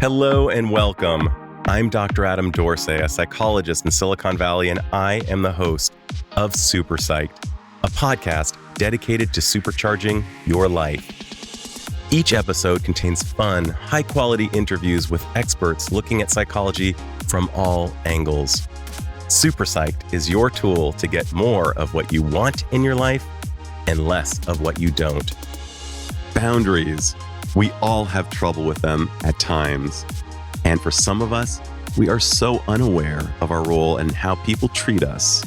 Hello and welcome. I'm Dr. Adam Dorsey, a psychologist in Silicon Valley, and I am the host of Super Psyched, a podcast dedicated to supercharging your life. Each episode contains fun, high-quality interviews with experts looking at psychology from all angles. Super Psyched is your tool to get more of what you want in your life and less of what you don't. Boundaries. We all have trouble with them at times. And for some of us, we are so unaware of our role and how people treat us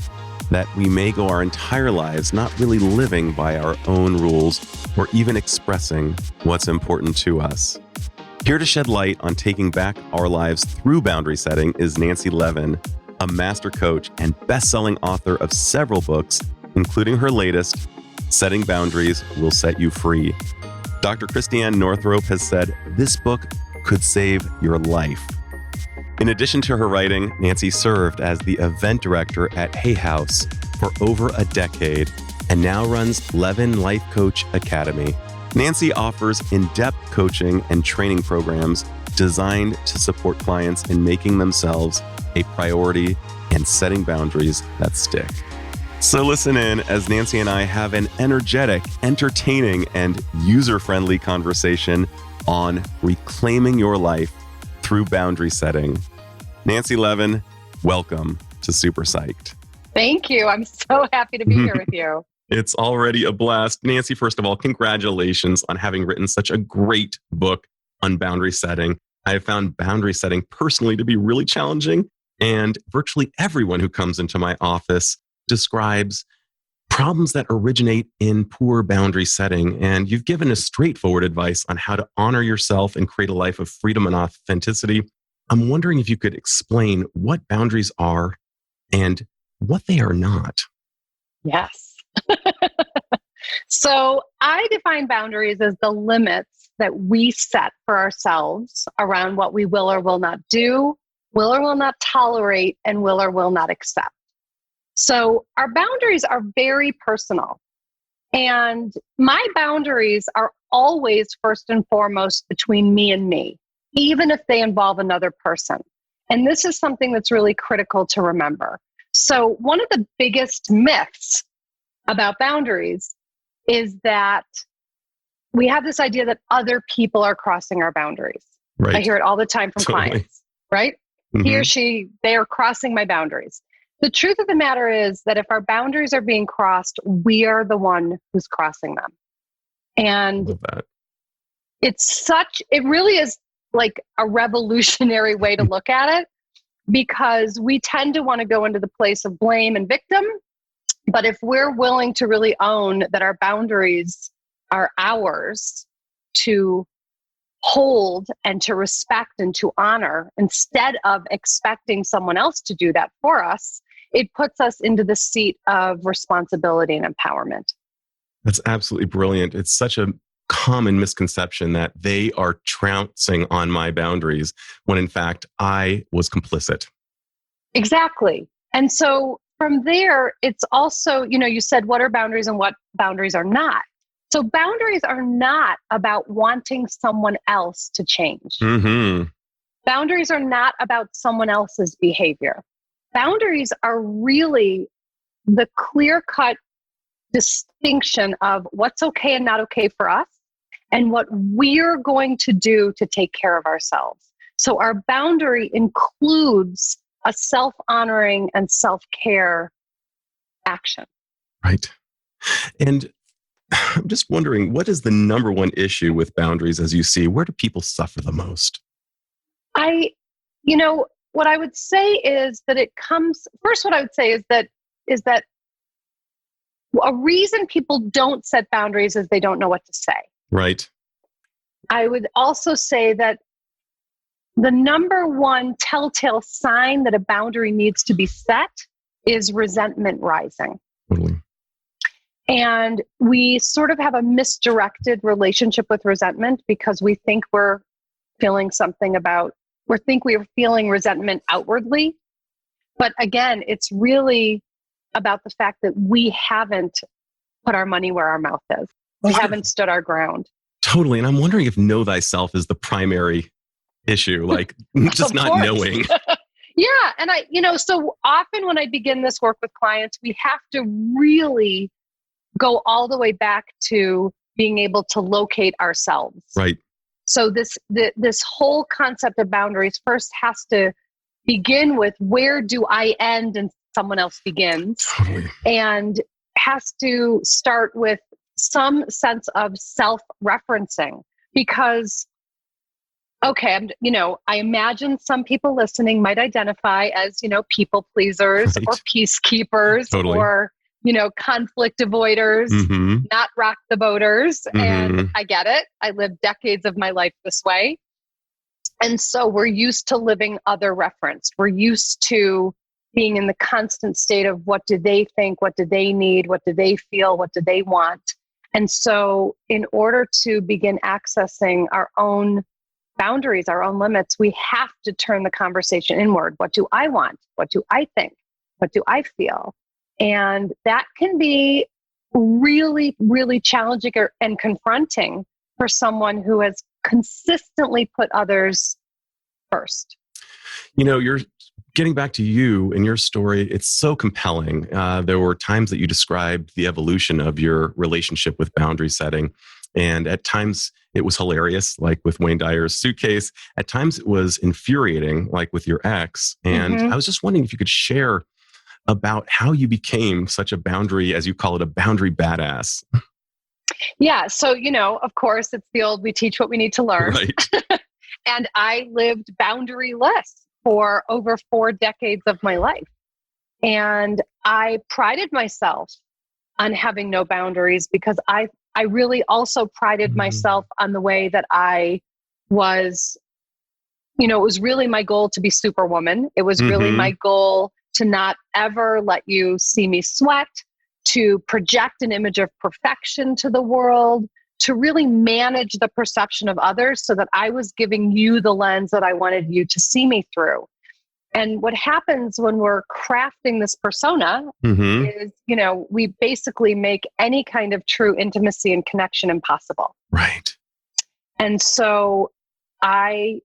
that we may go our entire lives not really living by our own rules or even expressing what's important to us. Here to shed light on taking back our lives through boundary setting is Nancy Levin, a master coach and best-selling author of several books, including her latest, Setting Boundaries Will Set You Free. Dr. Christiane Northrup has said this book could save your life. In addition to her writing, Nancy served as the event director at Hay House for over a decade and now runs Levin Life Coach Academy. Nancy offers in-depth coaching and training programs designed to support clients in making themselves a priority and setting boundaries that stick. So listen in as Nancy and I have an energetic, entertaining, and user-friendly conversation on reclaiming your life through boundary setting. Nancy Levin, welcome to Super Psyched. Thank you. I'm so happy to be here with you. It's already a blast. Nancy, first of all, congratulations on having written such a great book on boundary setting. I have found boundary setting personally to be really challenging, and virtually everyone who comes into my office describes problems that originate in poor boundary setting. And you've given us straightforward advice on how to honor yourself and create a life of freedom and authenticity. I'm wondering if you could explain what boundaries are and what they are not. Yes. So I define boundaries as the limits that we set for ourselves around what we will or will not do, will or will not tolerate, and will or will not accept. So our boundaries are very personal. And my boundaries are always first and foremost between me and me, even if they involve another person. And this is something that's really critical to remember. So one of the biggest myths about boundaries is that we have this idea that other people are crossing our boundaries. Right. I hear it all the time from clients, right? Mm-hmm. He or she, they are crossing my boundaries. The truth of the matter is that if our boundaries are being crossed, we are the one who's crossing them. And it really is like a revolutionary way to look at it, because we tend to want to go into the place of blame and victim. But if we're willing to really own that our boundaries are ours to hold and to respect and to honor, instead of expecting someone else to do that for us, it puts us into the seat of responsibility and empowerment. That's absolutely brilliant. It's such a common misconception that they are trouncing on my boundaries when in fact I was complicit. Exactly. And so from there, it's also, you said what are boundaries and what boundaries are not. So boundaries are not about wanting someone else to change. Mm-hmm. Boundaries are not about someone else's behavior. Boundaries are really the clear-cut distinction of what's okay and not okay for us and what we're going to do to take care of ourselves. So our boundary includes a self-honoring and self-care action. Right. And I'm just wondering, what is the number one issue with boundaries as you see? Where do people suffer the most? What I would say is that a reason people don't set boundaries is they don't know what to say. Right. I would also say that the number one telltale sign that a boundary needs to be set is resentment rising. Totally. And we sort of have a misdirected relationship with resentment because we think we're feeling resentment outwardly. But again, it's really about the fact that we haven't put our money where our mouth is. We haven't stood our ground. Totally. And I'm wondering if know thyself is the primary issue, like just Of not course. knowing. Yeah. And so often when I begin this work with clients, we have to really go all the way back to being able to locate ourselves. Right. So this whole concept of boundaries first has to begin with, where do I end and someone else begins? Totally. And has to start with some sense of self-referencing, because okay, I imagine some people listening might identify as, people pleasers Right. or peacekeepers Totally. or, conflict avoiders, Mm-hmm. not rock the boaters. Mm-hmm. And I get it. I lived decades of my life this way. And so we're used to living other referenced. We're used to being in the constant state of, what do they think? What do they need? What do they feel? What do they want? And so in order to begin accessing our own boundaries, our own limits, we have to turn the conversation inward. What do I want? What do I think? What do I feel? And that can be really, really challenging and confronting for someone who has consistently put others first. You're getting back to you and your story. It's so compelling. There were times that you described the evolution of your relationship with boundary setting. And at times it was hilarious, like with Wayne Dyer's suitcase. At times it was infuriating, like with your ex. And I was just wondering if you could share about how you became such a boundary, as you call it, a boundary badass. Yeah. So, of course, it's the old, we teach what we need to learn. Right. And I lived boundaryless for over 4 decades of my life. And I prided myself on having no boundaries, because I really also prided myself on the way that I was, it was really my goal to be Superwoman. It was really my goal to not ever let you see me sweat, to project an image of perfection to the world, to really manage the perception of others so that I was giving you the lens that I wanted you to see me through. And what happens when we're crafting this persona is, we basically make any kind of true intimacy and connection impossible. Right. And so I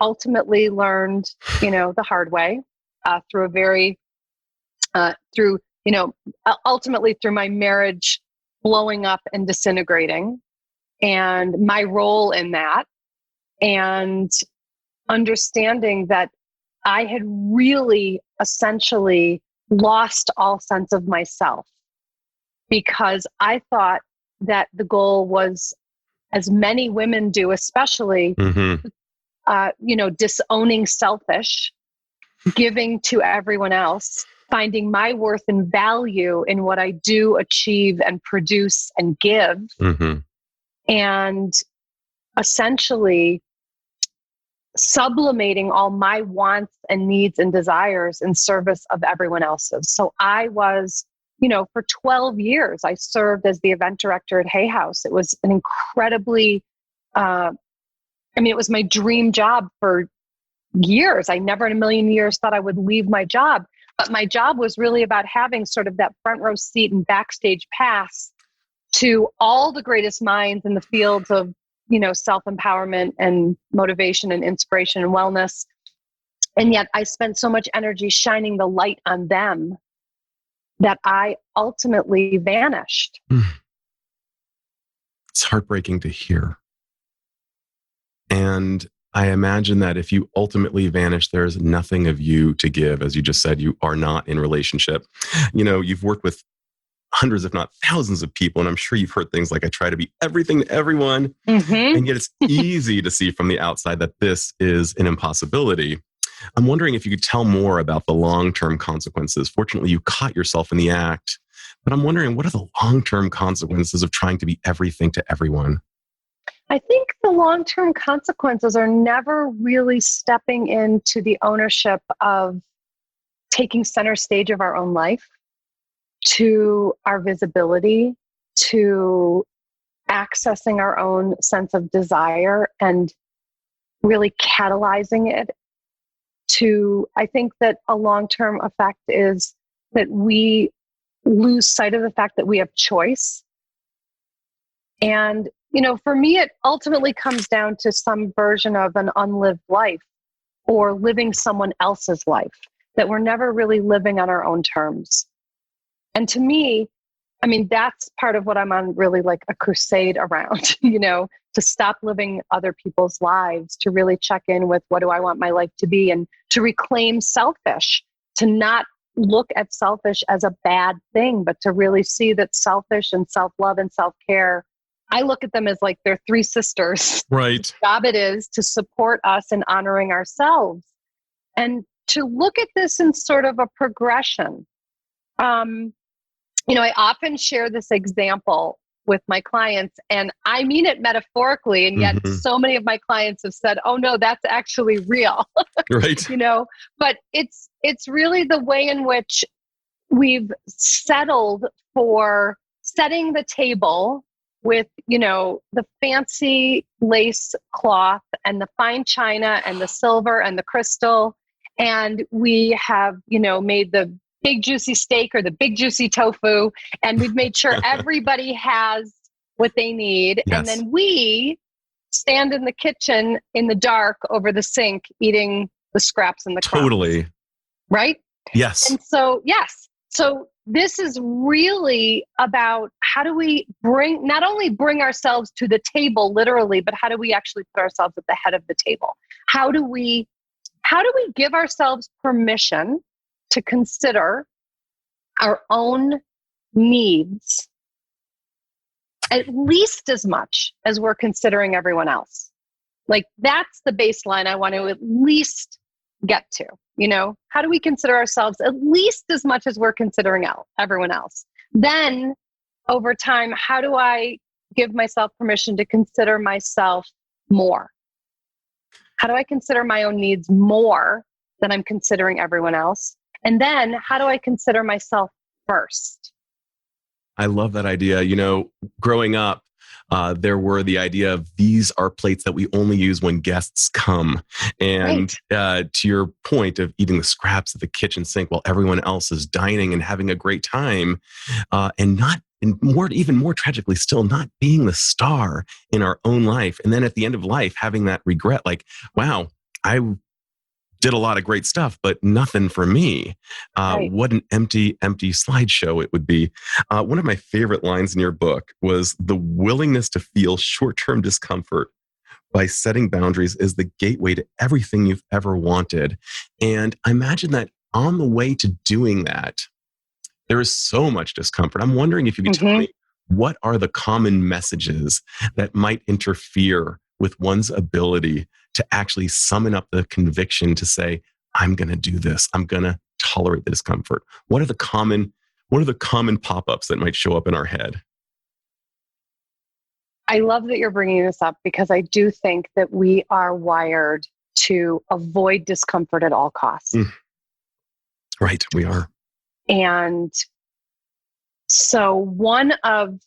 ultimately learned, the hard way, through a very, ultimately through my marriage blowing up and disintegrating, and my role in that, and understanding that I had really essentially lost all sense of myself, because I thought that the goal was, as many women do, especially, disowning selfish, giving to everyone else, finding my worth and value in what I do, achieve, and produce and give. And essentially sublimating all my wants and needs and desires in service of everyone else's. So I was, for 12 years, I served as the event director at Hay House. It was an incredibly, it was my dream job for years. I never in a million years thought I would leave my job, but my job was really about having sort of that front row seat and backstage pass to all the greatest minds in the fields of, self-empowerment and motivation and inspiration and wellness. And yet I spent so much energy shining the light on them that I ultimately vanished. It's heartbreaking to hear. And I imagine that if you ultimately vanish, there's nothing of you to give. As you just said, you are not in relationship. You've worked with hundreds, if not thousands of people. And I'm sure you've heard things like, I try to be everything to everyone. And yet it's easy to see from the outside that this is an impossibility. I'm wondering if you could tell more about the long-term consequences. Fortunately, you caught yourself in the act, but I'm wondering, what are the long-term consequences of trying to be everything to everyone? I think the long-term consequences are never really stepping into the ownership of taking center stage of our own life, to our visibility, to accessing our own sense of desire and really catalyzing it. I think that a long-term effect is that we lose sight of the fact that we have choice. And, For me, it ultimately comes down to some version of an unlived life or living someone else's life that we're never really living on our own terms. And to me, that's part of what I'm on really like a crusade around, to stop living other people's lives, to really check in with what do I want my life to be, and to reclaim selfish, to not look at selfish as a bad thing, but to really see that selfish and self-love and self-care, I look at them as like they're three sisters. Right. Whose job it is to support us in honoring ourselves, and to look at this in sort of a progression. I often share this example with my clients, and I mean it metaphorically, and yet so many of my clients have said, oh no, that's actually real. Right. But it's really the way in which we've settled for setting the table with, the fancy lace cloth and the fine china and the silver and the crystal. And we have, made the big juicy steak or the big juicy tofu, and we've made sure everybody has what they need. Yes. And then we stand in the kitchen in the dark over the sink eating the scraps and the crumbs. Totally. Right? Yes. And so, yes. So this is really about how do we not only bring ourselves to the table literally, but how do we actually put ourselves at the head of the table? How do we give ourselves permission to consider our own needs at least as much as we're considering everyone else? Like, that's the baseline I want to at least get to. How do we consider ourselves at least as much as we're considering everyone else? Then over time, how do I give myself permission to consider myself more? How do I consider my own needs more than I'm considering everyone else? And then how do I consider myself first? I love that idea. Growing up, there were the idea of these are plates that we only use when guests come. And to your point of eating the scraps at the kitchen sink while everyone else is dining and having a great time, and even more tragically still, not being the star in our own life. And then at the end of life, having that regret, like, wow, I did a lot of great stuff, but nothing for me. What an empty slideshow it would be. One of my favorite lines in your book was the willingness to feel short-term discomfort by setting boundaries is the gateway to everything you've ever wanted. And I imagine that on the way to doing that, there is so much discomfort. I'm wondering if you could tell me, what are the common messages that might interfere with one's ability to actually summon up the conviction to say, I'm going to do this. I'm going to tolerate the discomfort. What are the common pop-ups that might show up in our head? I love that you're bringing this up, because I do think that we are wired to avoid discomfort at all costs. Right, we are. And so one of,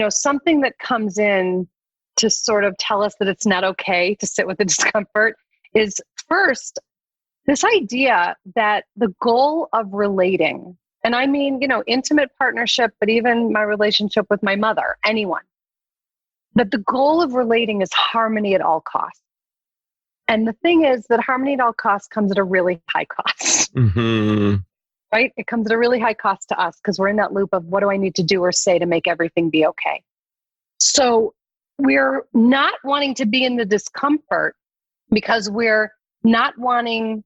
something that comes in to sort of tell us that it's not okay to sit with the discomfort is, first, this idea that the goal of relating, and I mean, intimate partnership, but even my relationship with my mother, anyone, that the goal of relating is harmony at all costs. And the thing is that harmony at all costs comes at a really high cost. Right? It comes at a really high cost to us, because we're in that loop of what do I need to do or say to make everything be okay? So we're not wanting to be in the discomfort because we're not wanting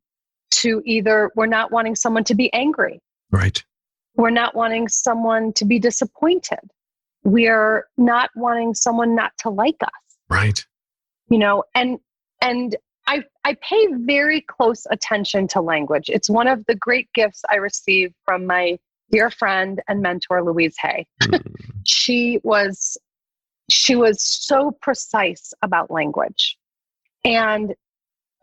someone to be angry. Right. We're not wanting someone to be disappointed. We're not wanting someone not to like us. Right. And I pay very close attention to language. It's one of the great gifts I received from my dear friend and mentor, Louise Hay. She was so precise about language. And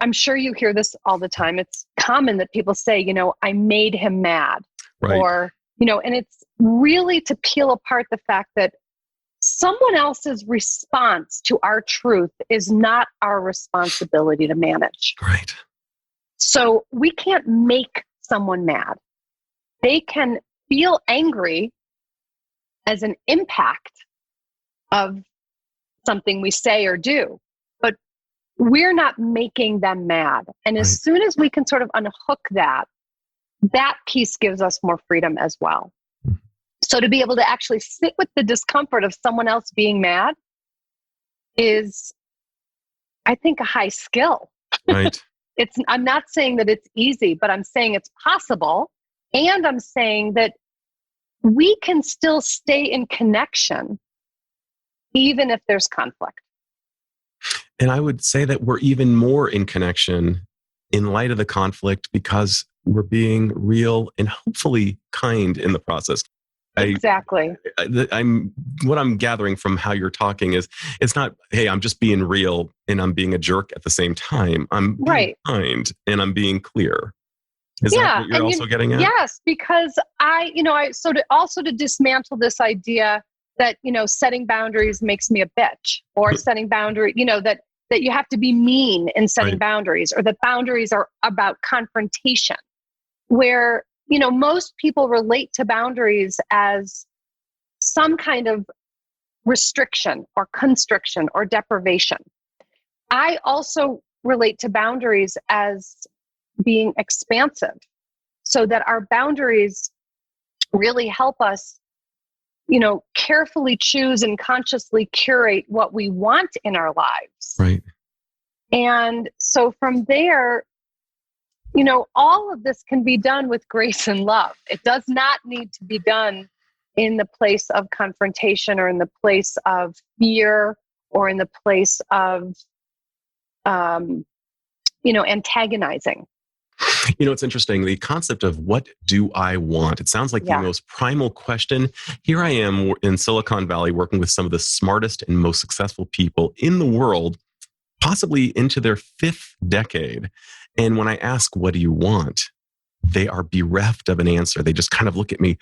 I'm sure you hear this all the time. It's common that people say, I made him mad. Right. Or, and it's really to peel apart the fact that someone else's response to our truth is not our responsibility to manage. Right. So we can't make someone mad. They can feel angry as an impact of something we say or do, but we're not making them mad. And as soon as we can sort of unhook that piece gives us more freedom as well. So to be able to actually sit with the discomfort of someone else being mad is, I think, a high skill. Right. I'm not saying that it's easy, but I'm saying it's possible. And I'm saying that we can still stay in connection even if there's conflict. And I would say that we're even more in connection in light of the conflict because we're being real and hopefully kind in the process. Exactly. What I'm gathering from how you're talking is it's not, hey, I'm just being real and I'm being a jerk at the same time. I'm being kind and I'm being clear. Is that what you're also getting at? Yes, because to dismantle this idea that, setting boundaries makes me a bitch, or setting boundary, that you have to be mean in setting boundaries, or that boundaries are about confrontation, where, most people relate to boundaries as some kind of restriction or constriction or deprivation. I also relate to boundaries as being expansive, so that our boundaries really help us, carefully choose and consciously curate what we want in our lives. Right. And so from there, all of this can be done with grace and love. It does not need to be done in the place of confrontation or in the place of fear or in the place of, antagonizing. It's interesting. The concept of what do I want? It sounds like the most primal question. Here I am in Silicon Valley working with some of the smartest and most successful people in the world, possibly into their 5th decade. And when I ask, what do you want? They are bereft of an answer. They just kind of look at me.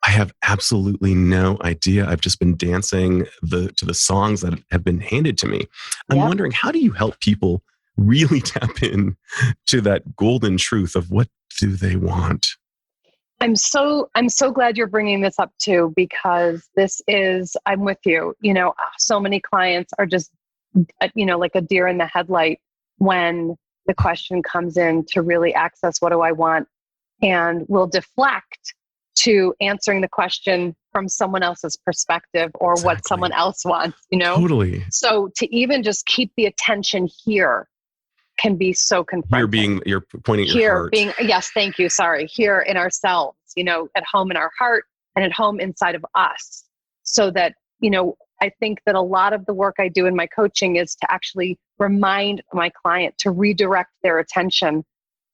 I have absolutely no idea. I've just been dancing to the songs that have been handed to me. I'm wondering, how do you help people really tap in to that golden truth of what do they want? I'm so glad you're bringing this up too, because I'm with you. So many clients are just, like a deer in the headlight when the question comes in to really access what do I want, and will deflect to answering the question from someone else's perspective or what someone else wants, Totally. So to even just keep the attention here can be so confronting. You're pointing at your heart. Yes, thank you. Sorry. Here in ourselves, at home in our heart and at home inside of us. So that, I think that a lot of the work I do in my coaching is to actually remind my client to redirect their attention,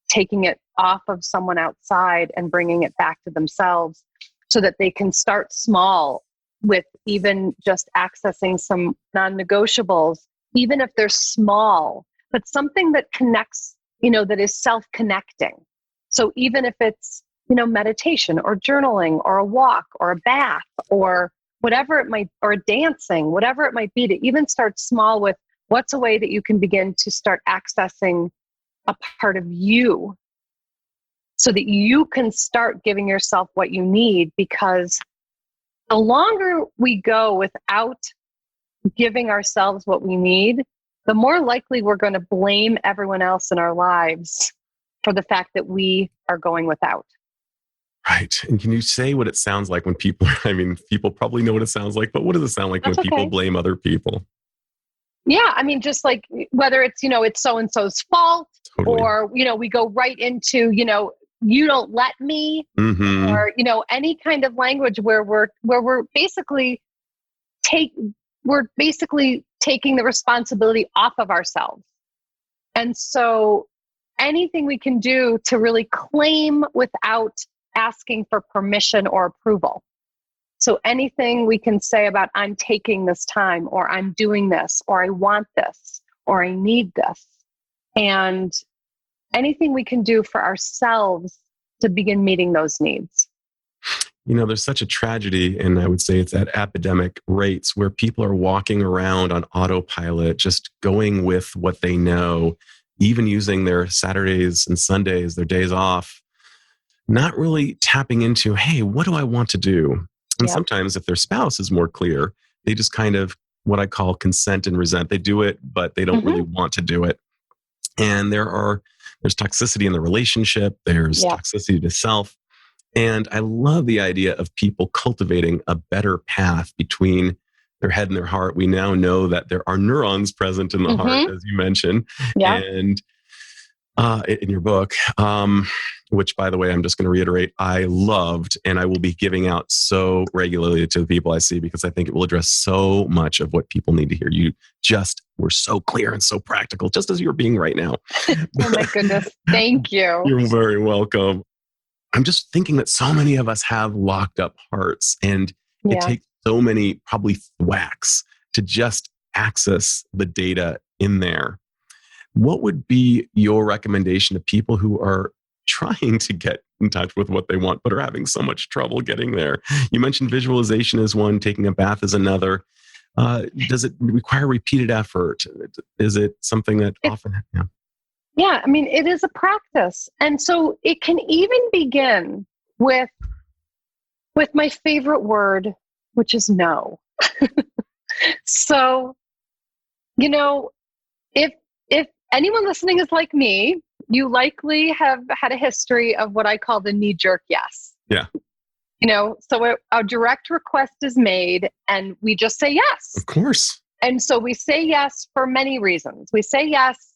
taking it off of someone outside and bringing it back to themselves, so that they can start small with even just accessing some non-negotiables, even if they're small, but something that connects, that is self-connecting. So even if it's, meditation or journaling or a walk or a bath or whatever it might, or dancing, whatever it might be, to even start small with what's a way that you can begin to start accessing a part of you so that you can start giving yourself what you need. Because the longer we go without giving ourselves what we need, the more likely we're going to blame everyone else in our lives for the fact that we are going without. Right. And can you say what it sounds like when people probably know what it sounds like, but what does it sound like when people blame other people? Yeah. Just like whether it's, it's so-and-so's fault, totally. Or, we go right into, you don't let me, or, any kind of language where we're basically taking the responsibility off of ourselves. And so anything we can do to really claim without asking for permission or approval. So anything we can say about, I'm taking this time, or I'm doing this, or I want this, or I need this. And anything we can do for ourselves to begin meeting those needs. There's such a tragedy, and I would say it's at epidemic rates, where people are walking around on autopilot, just going with what they know, even using their Saturdays and Sundays, their days off, not really tapping into, hey, what do I want to do? And sometimes if their spouse is more clear, they just kind of what I call consent and resent. They do it, but they don't really want to do it. And there's toxicity in the relationship. There's toxicity to self. And I love the idea of people cultivating a better path between their head and their heart. We now know that there are neurons present in the heart, as you mentioned. And in your book, which, by the way, I'm just going to reiterate, I loved, and I will be giving out so regularly to the people I see, because I think it will address so much of what people need to hear. You just were so clear and so practical, just as you're being right now. Oh my goodness. Thank you. You're very welcome. I'm just thinking that so many of us have locked up hearts, and it takes so many probably thwacks to just access the data in there. What would be your recommendation to people who are trying to get in touch with what they want, but are having so much trouble getting there? You mentioned visualization is one, taking a bath is another. Does it require repeated effort? Is it something that often... Yeah, I mean, it is a practice. And so it can even begin with my favorite word, which is no. So, if anyone listening is like me, you likely have had a history of what I call the knee-jerk yes. Yeah. So a direct request is made and we just say yes. Of course. And so we say yes for many reasons. We say yes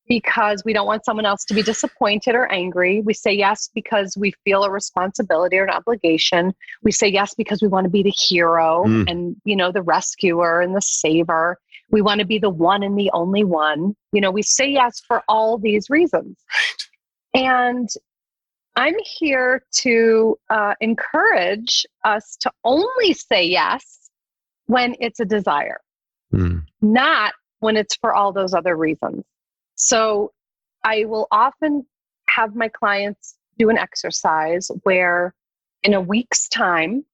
because we don't want someone else to be disappointed or angry. We say yes because we feel a responsibility or an obligation. We say yes because we want to be the hero and, the rescuer and the saver. We want to be the one and the only one. We say yes for all these reasons. Right. And I'm here to encourage us to only say yes when it's a desire, not when it's for all those other reasons. So I will often have my clients do an exercise where in a week's time,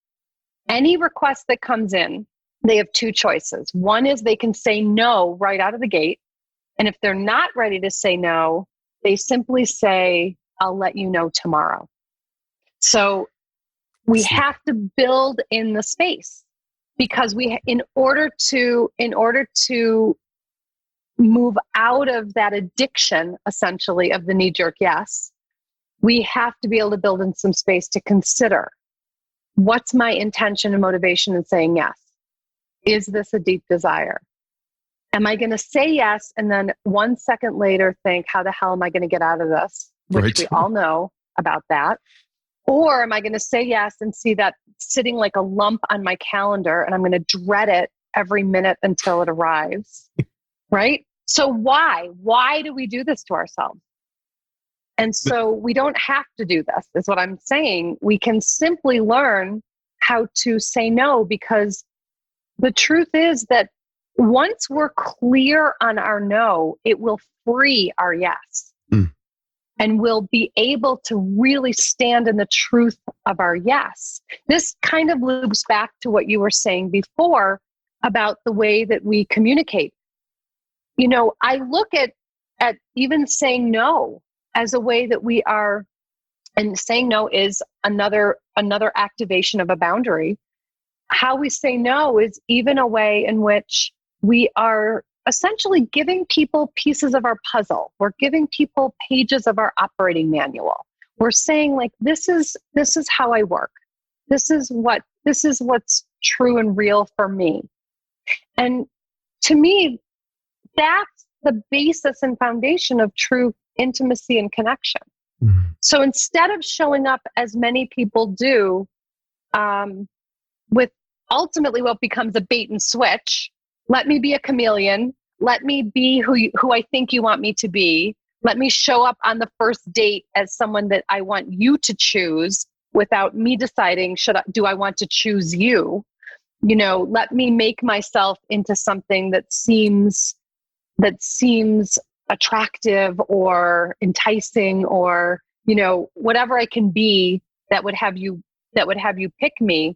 any request that comes in, they have two choices. One is they can say no right out of the gate. And if they're not ready to say no, they simply say, I'll let you know tomorrow. So we have to build in the space, because in order to move out of that addiction, essentially, of the knee-jerk yes, we have to be able to build in some space to consider, what's my intention and motivation in saying yes? Is this a deep desire? Am I going to say yes and then 1 second later think, how the hell am I going to get out of this? Which we all know about that. Or am I going to say yes and see that sitting like a lump on my calendar and I'm going to dread it every minute until it arrives? Right? So why? Why do we do this to ourselves? And so we don't have to do this, is what I'm saying. We can simply learn how to say no, because the truth is that once we're clear on our no, it will free our yes. And we'll be able to really stand in the truth of our yes. This kind of loops back to what you were saying before about the way that we communicate. I look at even saying no as a way that we are, and saying no is another activation of a boundary. How we say no is even a way in which we are essentially giving people pieces of our puzzle. We're giving people pages of our operating manual. We're saying, like, this is how I work. This is what's true and real for me. And to me, that's the basis and foundation of true intimacy and connection. So instead of showing up as many people do, with ultimately what becomes a bait and switch, let me be a chameleon. Let me be who I think you want me to be. Let me show up on the first date as someone that I want you to choose without me deciding, do I want to choose you? Let me make myself into something that seems attractive or enticing, or, whatever I can be that would have you pick me.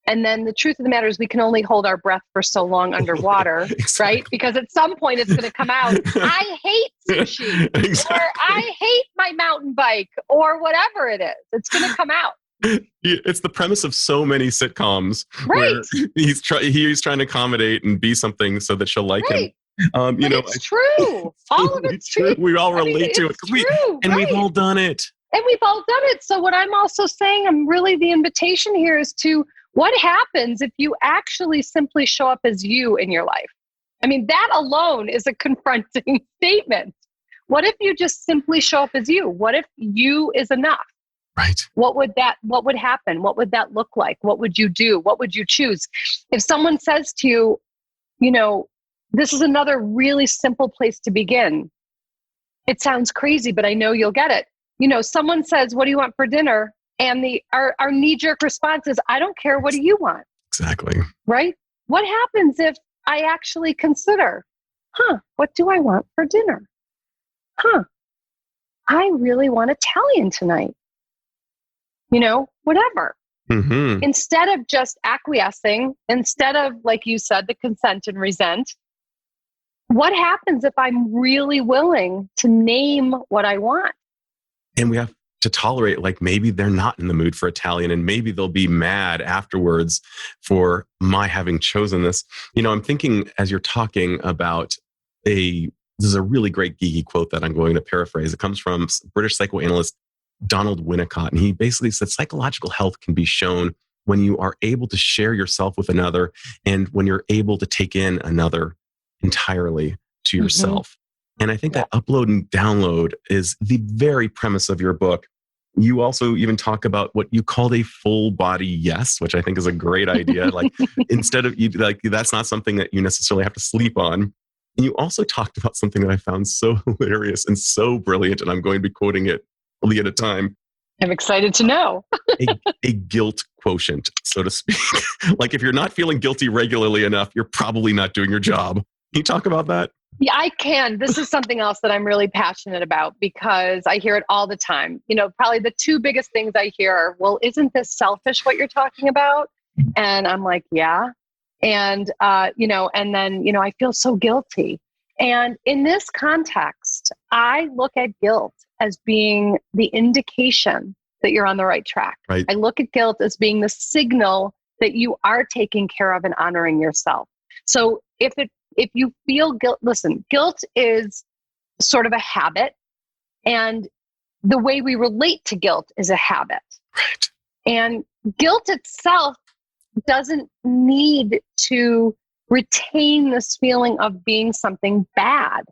And then the truth of the matter is we can only hold our breath for so long underwater, exactly. Right? Because at some point it's going to come out, I hate sushi, exactly. Or I hate my mountain bike, or whatever it is. It's going to come out. It's the premise of so many sitcoms Right. where he's trying to accommodate and be something so that she'll like him. Right. But it's true. All of it's true. We all relate to it. We've all done it. And we've all done it. So what I'm also saying, the invitation here is to what happens if you actually simply show up as you in your life? I mean, that alone is a confronting statement. What if you just simply show up as you? What if you is enough? Right. What would happen? What would that look like? What would you do? What would you choose? If someone says to you, this is another really simple place to begin. It sounds crazy, but I know you'll get it. Someone says, what do you want for dinner? And our knee-jerk response is, I don't care. What do you want? Exactly. Right? What happens if I actually consider, what do I want for dinner? I really want Italian tonight. Whatever. Mm-hmm. Instead of just acquiescing, instead of, like you said, the consent and resent, what happens if I'm really willing to name what I want? And we have to tolerate, like, maybe they're not in the mood for Italian and maybe they'll be mad afterwards for my having chosen this. I'm thinking as you're talking about this is a really great geeky quote that I'm going to paraphrase. It comes from British psychoanalyst Donald Winnicott. And he basically said psychological health can be shown when you are able to share yourself with another and when you're able to take in another entirely to yourself. And I think that upload and download is the very premise of your book. You also even talk about what you called a full body yes, which I think is a great idea. Like, instead of that's not something that you necessarily have to sleep on. And you also talked about something that I found so hilarious and so brilliant, and I'm going to be quoting it only at a time. I'm excited to know. a guilt quotient, so to speak. Like, if you're not feeling guilty regularly enough, you're probably not doing your job. Can you talk about that? Yeah, I can. This is something else that I'm really passionate about because I hear it all the time. Probably the two biggest things I hear are, well, isn't this selfish what you're talking about? And I'm like, yeah. And, and then, I feel so guilty. And in this context, I look at guilt as being the indication that you're on the right track. Right. I look at guilt as being the signal that you are taking care of and honoring yourself. So if you feel guilt, listen, guilt is sort of a habit, and the way we relate to guilt is a habit. Right. And guilt itself doesn't need to retain this feeling of being something bad.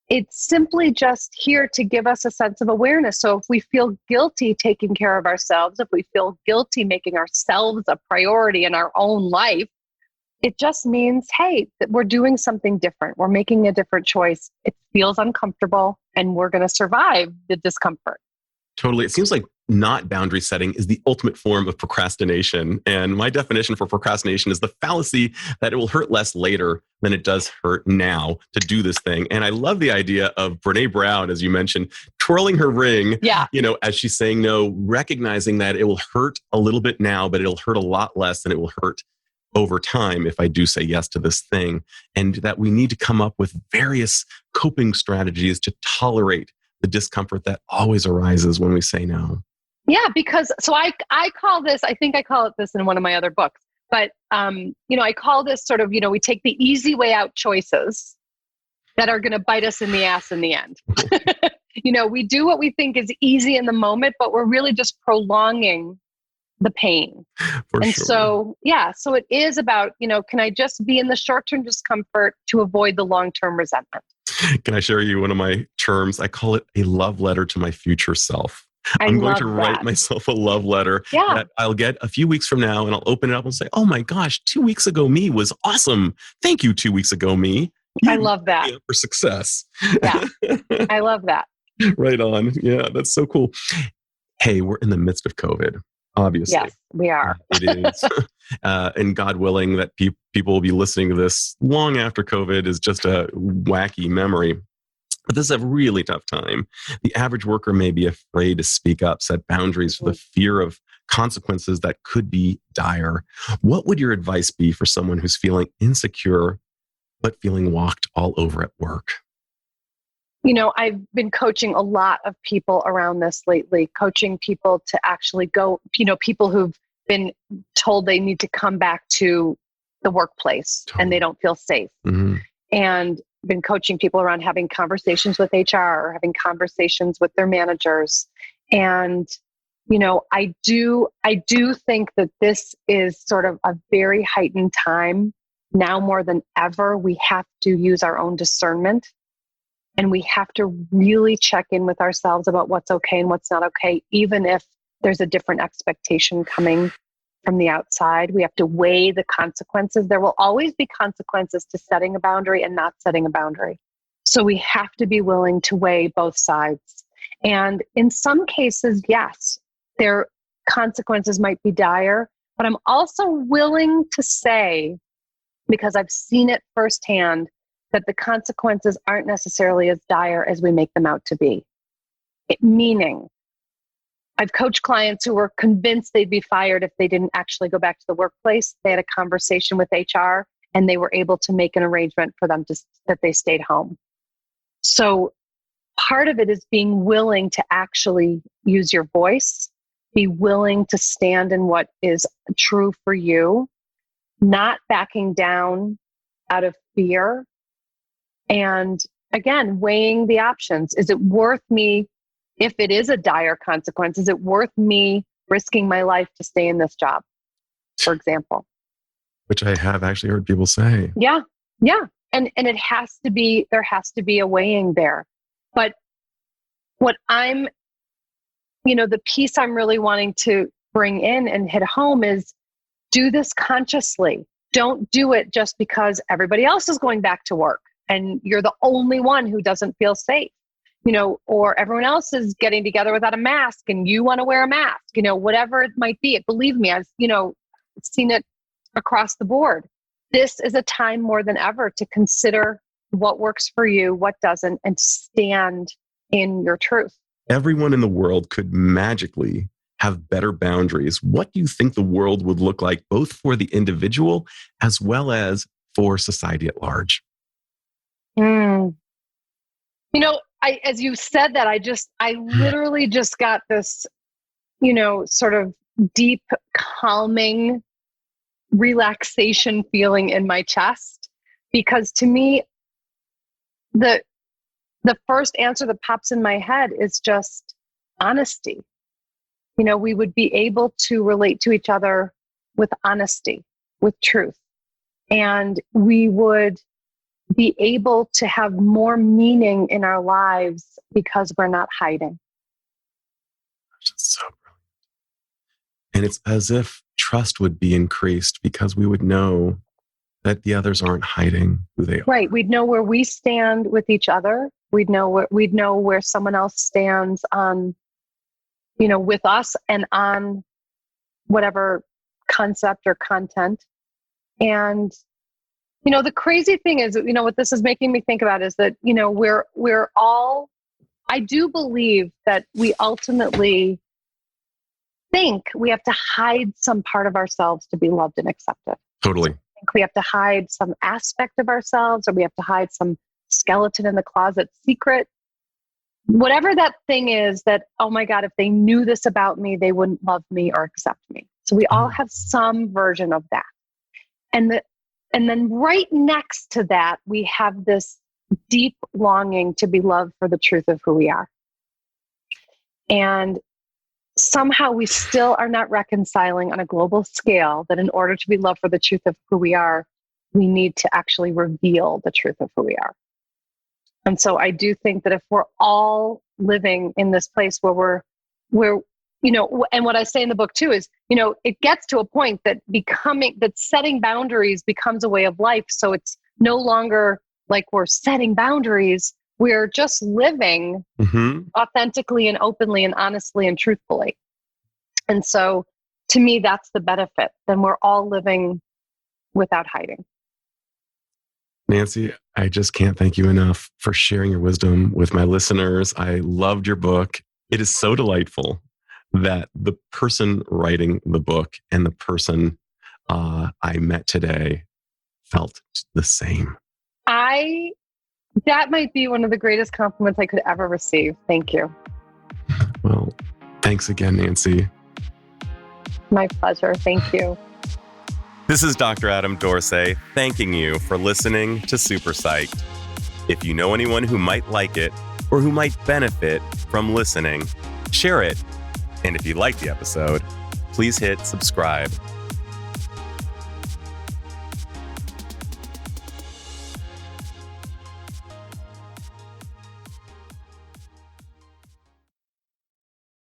It's simply just here to give us a sense of awareness. So if we feel guilty taking care of ourselves, if we feel guilty making ourselves a priority in our own life, it just means, hey, that we're doing something different. We're making a different choice. It feels uncomfortable and we're going to survive the discomfort. Totally. It seems like not boundary setting is the ultimate form of procrastination. And my definition for procrastination is the fallacy that it will hurt less later than it does hurt now to do this thing. And I love the idea of Brene Brown, as you mentioned, twirling her ring, as she's saying no, recognizing that it will hurt a little bit now, but it'll hurt a lot less than it will hurt over time if I do say yes to this thing. And that we need to come up with various coping strategies to tolerate the discomfort that always arises when we say no. Yeah, because I call this, I think I call it this in one of my other books, but I call this sort of, we take the easy way out choices that are going to bite us in the ass in the end. We do what we think is easy in the moment, but we're really just prolonging the pain. So it is about, can I just be in the short-term discomfort to avoid the long-term resentment? Can I share you one of my terms? I call it a love letter to my future self. I'm going to write myself a love letter that I'll get a few weeks from now, and I'll open it up and say, oh my gosh, 2 weeks ago me was awesome. Thank you, 2 weeks ago me. I love that. For success. Yeah, I love that. Right on. Yeah, that's so cool. Hey, we're in the midst of COVID, obviously. Yes, we are. It is. And God willing that people will be listening to this long after COVID is just a wacky memory. But this is a really tough time. The average worker may be afraid to speak up, set boundaries for the fear of consequences that could be dire. What would your advice be for someone who's feeling insecure, but feeling walked all over at work? I've been coaching a lot of people around this lately, coaching people to actually go, people who've been told they need to come back to the workplace and they don't feel safe. Mm-hmm. And been coaching people around having conversations with HR or having conversations with their managers. And, I do think that this is sort of a very heightened time. Now more than ever, we have to use our own discernment. And we have to really check in with ourselves about what's okay and what's not okay, even if there's a different expectation coming from the outside. We have to weigh the consequences. There will always be consequences to setting a boundary and not setting a boundary. So we have to be willing to weigh both sides. And in some cases, yes, their consequences might be dire, but I'm also willing to say, because I've seen it firsthand, that the consequences aren't necessarily as dire as we make them out to be. Meaning, I've coached clients who were convinced they'd be fired if they didn't actually go back to the workplace. They had a conversation with HR and they were able to make an arrangement for them that they stayed home. So part of it is being willing to actually use your voice, be willing to stand in what is true for you, not backing down out of fear. And again, weighing the options. Is it worth me, if it is a dire consequence, is it worth me risking my life to stay in this job, for example? Which I have actually heard people say. Yeah. And there has to be a weighing there. But what the piece I'm really wanting to bring in and hit home is do this consciously. Don't do it just because everybody else is going back to work and you're the only one who doesn't feel safe, or everyone else is getting together without a mask and you want to wear a mask, whatever it might be. Believe me, I've, seen it across the board. This is a time more than ever to consider what works for you, what doesn't, and stand in your truth. Everyone in the world could magically have better boundaries. What do you think the world would look like, both for the individual as well as for society at large? As you said that, I literally just got this, sort of deep, calming, relaxation feeling in my chest, because to me, the first answer that pops in my head is just honesty. We would be able to relate to each other with honesty, with truth, and we would be able to have more meaning in our lives because we're not hiding. That's so brilliant. And it's as if trust would be increased because we would know that the others aren't hiding who they are. Right. We'd know where we stand with each other. We'd know where someone else stands on, with us and on whatever concept or content. And the crazy thing is, what this is making me think about is that, we're all, I do believe that we ultimately think we have to hide some part of ourselves to be loved and accepted. Totally. I think we have to hide some aspect of ourselves, or we have to hide some skeleton in the closet secret. Whatever that thing is that, oh my God, if they knew this about me, they wouldn't love me or accept me. So we all have some version of that. And then right next to that, we have this deep longing to be loved for the truth of who we are. And somehow we still are not reconciling on a global scale that in order to be loved for the truth of who we are, we need to actually reveal the truth of who we are. And so I do think that if we're all living in this place where we're and what I say in the book too is, it gets to a point that setting boundaries becomes a way of life. So it's no longer like we're setting boundaries. We're just living authentically and openly and honestly and truthfully. And so to me, that's the benefit. Then we're all living without hiding. Nancy, I just can't thank you enough for sharing your wisdom with my listeners. I loved your book. It is so delightful that the person writing the book and the person I met today felt the same. I That might be one of the greatest compliments I could ever receive. Thank you. Well, thanks again, Nancy. My pleasure. Thank you. This is Dr. Adam Dorsey thanking you for listening to Super Psyched. If you know anyone who might like it or who might benefit from listening, share it. And if you like the episode, please hit subscribe.